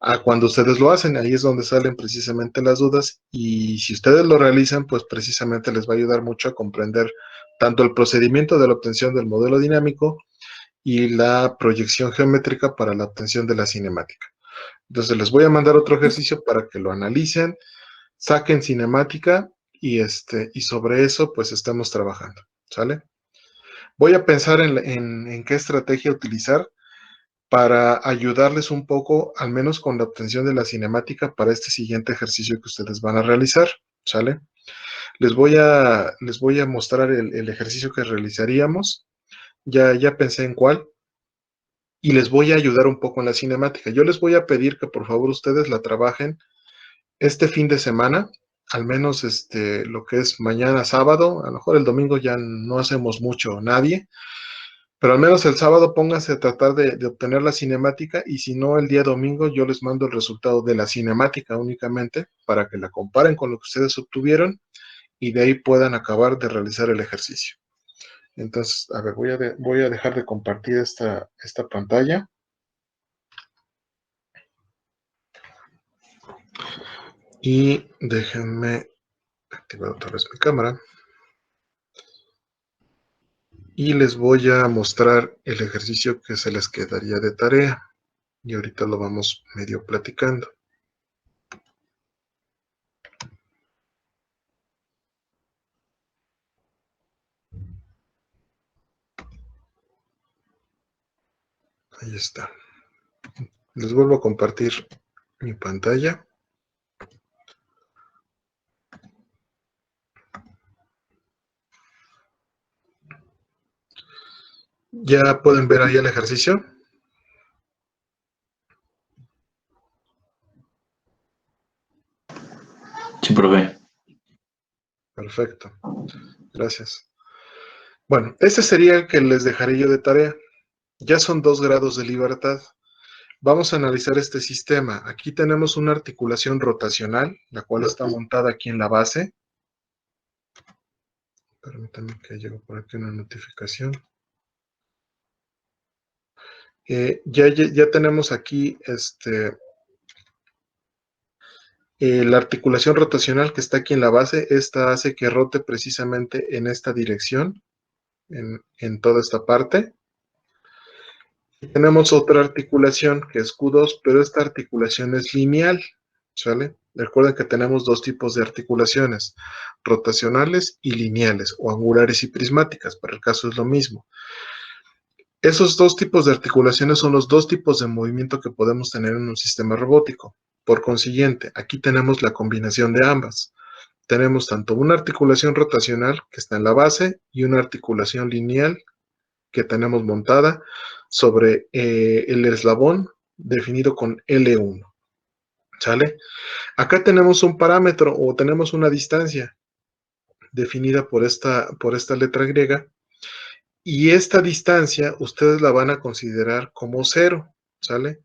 a cuando ustedes lo hacen. Ahí es donde salen precisamente las dudas y si ustedes lo realizan, pues precisamente les va a ayudar mucho a comprender tanto el procedimiento de la obtención del modelo dinámico y la proyección geométrica para la obtención de la cinemática. Entonces les voy a mandar otro ejercicio para que lo analicen, saquen cinemática y sobre eso pues estamos trabajando, ¿sale? Voy a pensar en qué estrategia utilizar para ayudarles un poco, al menos con la obtención de la cinemática para este siguiente ejercicio que ustedes van a realizar, ¿sale? Les voy a mostrar el ejercicio que realizaríamos, ya pensé en cuál, y les voy a ayudar un poco en la cinemática. Yo les voy a pedir que por favor ustedes la trabajen este fin de semana, al menos lo que es mañana sábado, a lo mejor el domingo ya no hacemos mucho nadie, pero al menos el sábado pónganse a tratar de obtener la cinemática y si no el día domingo yo les mando el resultado de la cinemática únicamente para que la comparen con lo que ustedes obtuvieron y de ahí puedan acabar de realizar el ejercicio. Entonces, a ver, voy a dejar de compartir esta pantalla. Y déjenme activar otra vez mi cámara. Y les voy a mostrar el ejercicio que se les quedaría de tarea. Y ahorita lo vamos medio platicando. Ahí está. Les vuelvo a compartir mi pantalla. ¿Ya pueden ver ahí el ejercicio? Perfecto. Gracias. Bueno, este sería el que les dejaré yo de tarea. Ya son 2 grados de libertad. Vamos a analizar este sistema. Aquí tenemos una articulación rotacional, la cual está montada aquí en la base. Permítanme que llegue por aquí una notificación. Ya tenemos aquí la articulación rotacional que está aquí en la base. Esta hace que rote precisamente en esta dirección, en toda esta parte. Tenemos otra articulación que es Q2, pero esta articulación es lineal, ¿sale? Recuerden que tenemos 2 tipos de articulaciones, rotacionales y lineales, o angulares y prismáticas, para el caso es lo mismo. Esos 2 tipos de articulaciones son los 2 tipos de movimiento que podemos tener en un sistema robótico. Por consiguiente, aquí tenemos la combinación de ambas. Tenemos tanto una articulación rotacional que está en la base y una articulación lineal que tenemos montada sobre el eslabón definido con L1, ¿sale? Acá tenemos un parámetro o tenemos una distancia definida por esta letra griega, y esta distancia ustedes la van a considerar como 0, ¿sale?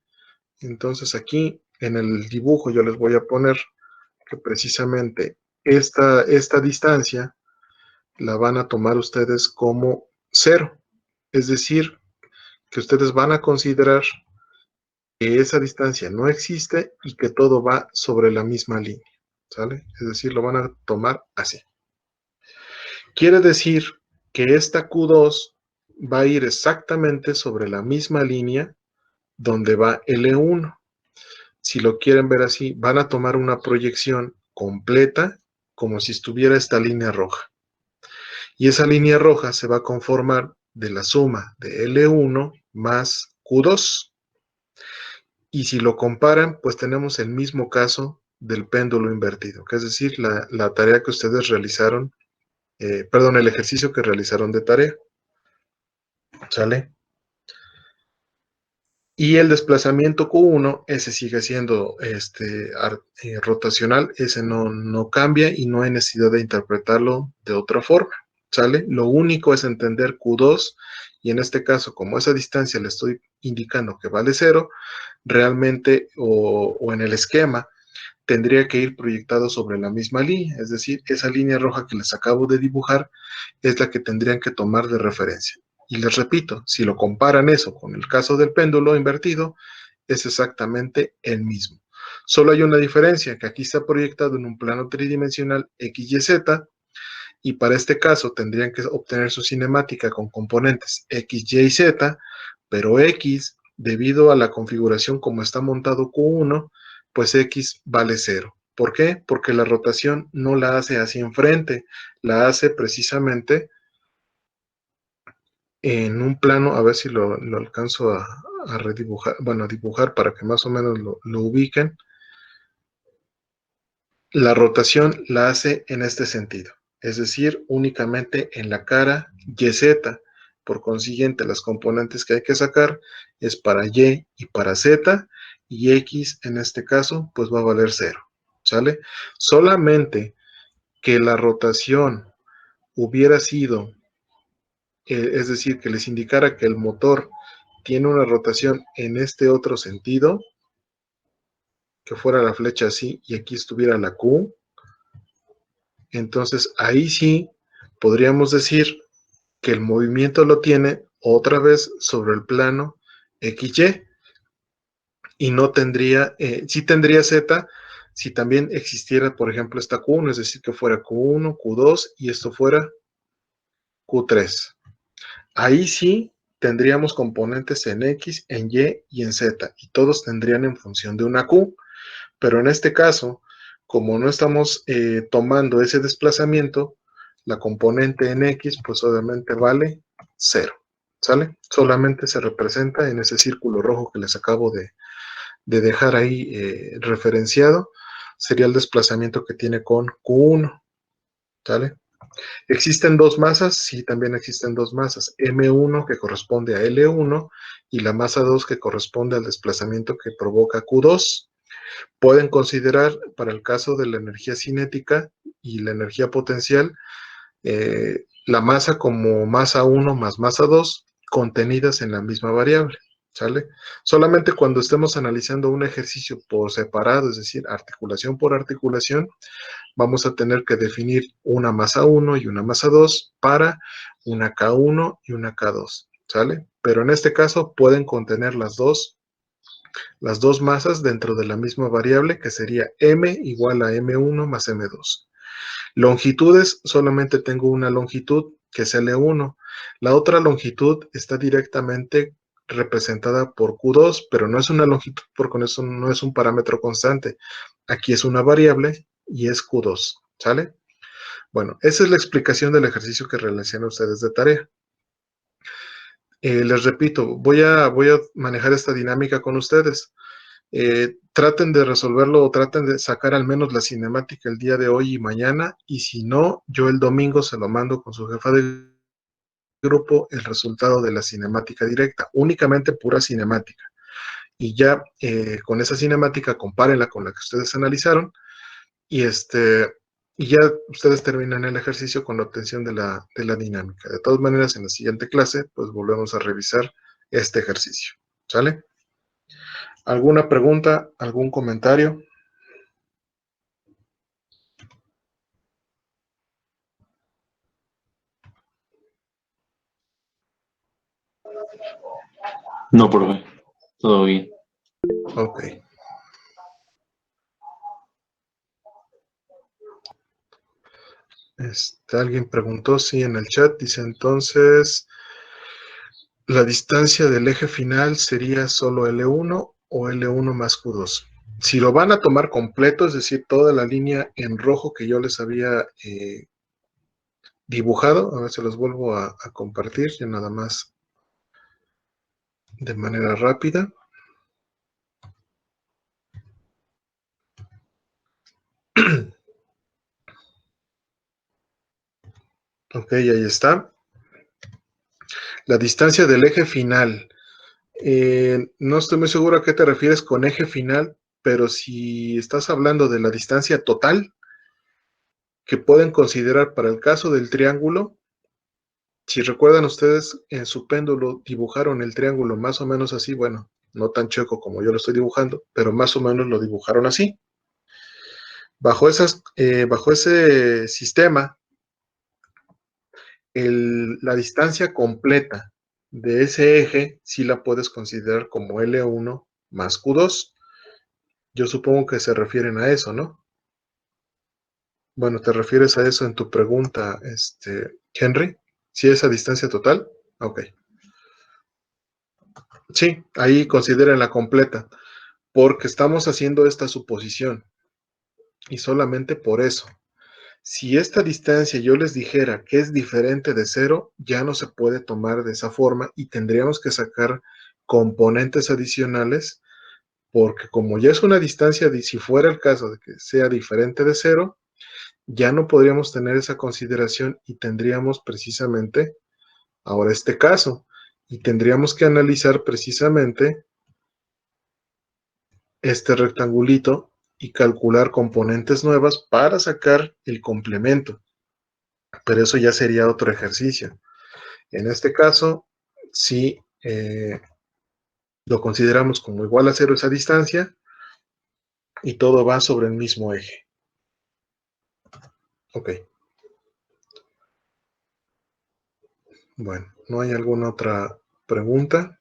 Entonces aquí en el dibujo yo les voy a poner que precisamente esta distancia la van a tomar ustedes como 0, es decir, que ustedes van a considerar que esa distancia no existe y que todo va sobre la misma línea, ¿sale? Es decir, lo van a tomar así. Quiere decir que esta Q2 va a ir exactamente sobre la misma línea donde va L1. Si lo quieren ver así, van a tomar una proyección completa como si estuviera esta línea roja. Y esa línea roja se va a conformar de la suma de L1 más Q2. Y si lo comparan, pues tenemos el mismo caso del péndulo invertido, que es decir, la tarea que ustedes realizaron, el ejercicio que realizaron de tarea, ¿sale? Y el desplazamiento Q1, ese sigue siendo rotacional, ese no cambia y no hay necesidad de interpretarlo de otra forma, ¿sale? Lo único es entender Q2, y en este caso, como esa distancia le estoy indicando que vale 0, realmente, o en el esquema, tendría que ir proyectado sobre la misma línea, es decir, esa línea roja que les acabo de dibujar es la que tendrían que tomar de referencia. Y les repito, si lo comparan eso con el caso del péndulo invertido, es exactamente el mismo. Solo hay una diferencia, que aquí está proyectado en un plano tridimensional X, Y, Z, y para este caso tendrían que obtener su cinemática con componentes X, Y y Z, pero X, debido a la configuración como está montado Q1, pues X vale 0. ¿Por qué? Porque la rotación no la hace hacia enfrente, la hace precisamente en un plano, a ver si lo alcanzo a redibujar, bueno, a dibujar para que más o menos lo ubiquen. La rotación la hace en este sentido, es decir, únicamente en la cara YZ. Por consiguiente, las componentes que hay que sacar es para Y y para Z, y X en este caso pues va a valer 0, ¿sale? Solamente que la rotación hubiera sido, es decir, que les indicara que el motor tiene una rotación en este otro sentido, que fuera la flecha así y aquí estuviera la Q, entonces ahí sí podríamos decir que el movimiento lo tiene otra vez sobre el plano XY, y no tendría, sí tendría Z si también existiera, por ejemplo, esta Q1, es decir, que fuera Q1, Q2 y esto fuera Q3. Ahí sí tendríamos componentes en X, en Y y en Z, y todos tendrían en función de una Q, pero en este caso, como no estamos tomando ese desplazamiento, la componente en X pues obviamente vale 0, ¿sale? Solamente se representa en ese círculo rojo que les acabo de dejar ahí referenciado, sería el desplazamiento que tiene con Q1, ¿sale? ¿Existen 2 masas? Sí, también existen 2 masas, M1 que corresponde a L1 y la masa 2 que corresponde al desplazamiento que provoca Q2. Pueden considerar para el caso de la energía cinética y la energía potencial, la masa como masa 1 más masa 2 contenidas en la misma variable, ¿sale? Solamente cuando estemos analizando un ejercicio por separado, es decir, articulación por articulación, vamos a tener que definir una masa 1 y una masa 2 para una K1 y una K2, ¿sale? Pero en este caso pueden contener las dos masas dentro de la misma variable, que sería m igual a m1 más m2. Longitudes, solamente tengo una longitud, que es L1. La otra longitud está directamente representada por Q2, pero no es una longitud porque eso no es un parámetro constante. Aquí es una variable y es Q2, ¿sale? Bueno, esa es la explicación del ejercicio que realicen ustedes de tarea. Les repito, voy a manejar esta dinámica con ustedes. Traten de resolverlo o traten de sacar al menos la cinemática el día de hoy y mañana, y si no, yo el domingo se lo mando con su jefa de grupo el resultado de la cinemática directa, únicamente pura cinemática. Y ya con esa cinemática compárenla con la que ustedes analizaron y y ya ustedes terminan el ejercicio con la obtención de la dinámica. De todas maneras, en la siguiente clase, pues volvemos a revisar este ejercicio. ¿Sale? ¿Alguna pregunta? ¿Algún comentario? No, profe. Todo bien. Ok. Alguien preguntó, sí, en el chat, dice entonces, ¿la distancia del eje final sería solo L1 o L1 más Q2? Si lo van a tomar completo, es decir, toda la línea en rojo que yo les había dibujado, a ver si los vuelvo a compartir, ya nada más de manera rápida. Ok, ahí está. La distancia del eje final. No estoy muy seguro a qué te refieres con eje final, pero si estás hablando de la distancia total que pueden considerar para el caso del triángulo, si recuerdan ustedes en su péndulo dibujaron el triángulo más o menos así, bueno, no tan chueco como yo lo estoy dibujando, pero más o menos lo dibujaron así. Bajo ese sistema, la distancia completa de ese eje sí la puedes considerar como L1 más Q2. Yo supongo que se refieren a eso, ¿no? Bueno, ¿te refieres a eso en tu pregunta, Henry? ¿Sí es a distancia total? Ok. Sí, ahí consideren la completa, porque estamos haciendo esta suposición y solamente por eso. Si esta distancia yo les dijera que es diferente de cero, ya no se puede tomar de esa forma y tendríamos que sacar componentes adicionales, porque como ya es una distancia, si fuera el caso de que sea diferente de cero, ya no podríamos tener esa consideración y tendríamos precisamente ahora este caso y tendríamos que analizar precisamente este rectangulito y calcular componentes nuevas para sacar el complemento. Pero eso ya sería otro ejercicio. En este caso, sí lo consideramos como igual a cero esa distancia y todo va sobre el mismo eje. Ok. Bueno, ¿no hay alguna otra pregunta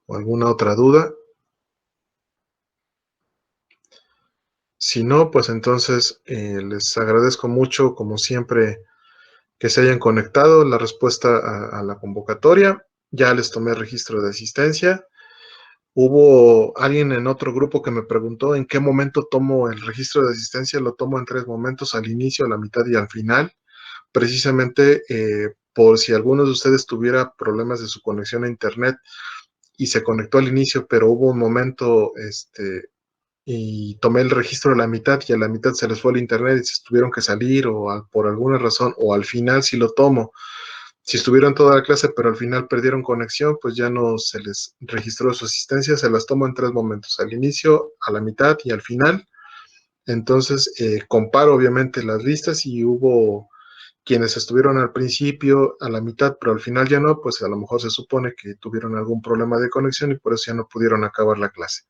o alguna otra duda? Si no, pues entonces les agradezco mucho, como siempre, que se hayan conectado. La respuesta a la convocatoria. Ya les tomé registro de asistencia. Hubo alguien en otro grupo que me preguntó en qué momento tomo el registro de asistencia. Lo tomo en 3 momentos: al inicio, a la mitad y al final. Precisamente por si alguno de ustedes tuviera problemas de su conexión a internet y se conectó al inicio, pero hubo un momento y tomé el registro a la mitad y a la mitad se les fue el internet y se tuvieron que salir o por alguna razón, o al final si lo tomo Si estuvieron toda la clase, pero al final perdieron conexión, pues ya no se les registró su asistencia. Se las tomo en 3 momentos: al inicio, a la mitad y al final. Entonces, comparo obviamente las listas y hubo quienes estuvieron al principio, a la mitad, pero al final ya no, pues a lo mejor se supone que tuvieron algún problema de conexión y por eso ya no pudieron acabar la clase.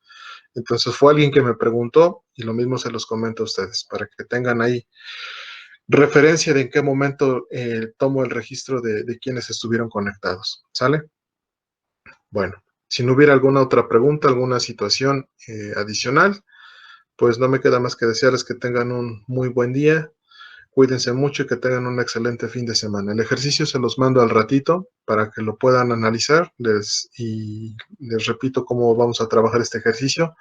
Entonces fue alguien que me preguntó y lo mismo se los comento a ustedes para que tengan ahí referencia de en qué momento tomo el registro de quienes estuvieron conectados. ¿Sale? Bueno, si no hubiera alguna otra pregunta, alguna situación adicional, pues no me queda más que desearles que tengan un muy buen día. Cuídense mucho y que tengan un excelente fin de semana. El ejercicio se los mando al ratito para que lo puedan analizar y les repito cómo vamos a trabajar este ejercicio.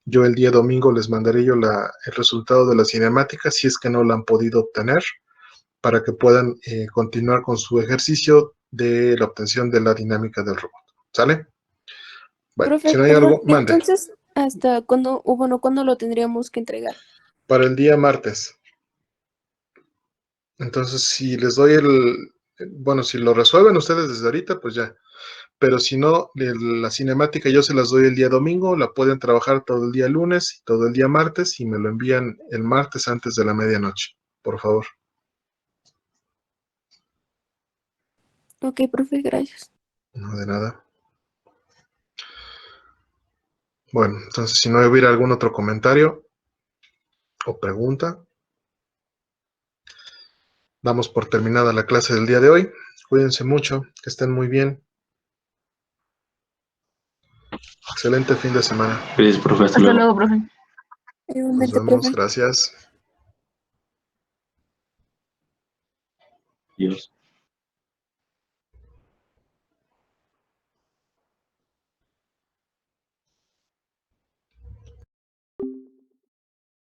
Yo el día domingo les mandaré yo el resultado de la cinemática si es que no la han podido obtener para que puedan continuar con su ejercicio de la obtención de la dinámica del robot. ¿Sale? Bueno, Profe, si no hay perdón, algo, mande. entonces, ¿hasta cuándo, o bueno, cuándo lo tendríamos que entregar? Para el día martes. Entonces, si les doy bueno, si lo resuelven ustedes desde ahorita, pues ya. Pero si no, la cinemática yo se las doy el día domingo, la pueden trabajar todo el día lunes y todo el día martes y me lo envían el martes antes de la medianoche, por favor. Ok, profe, gracias. No, de nada. Bueno, entonces si no hubiera algún otro comentario o pregunta, damos por terminada la clase del día de hoy. Cuídense mucho, que estén muy bien. Excelente fin de semana. Gracias, profe. Hasta Hasta luego. luego, profe. Nos Igualmente, vemos, profe. gracias. Adiós.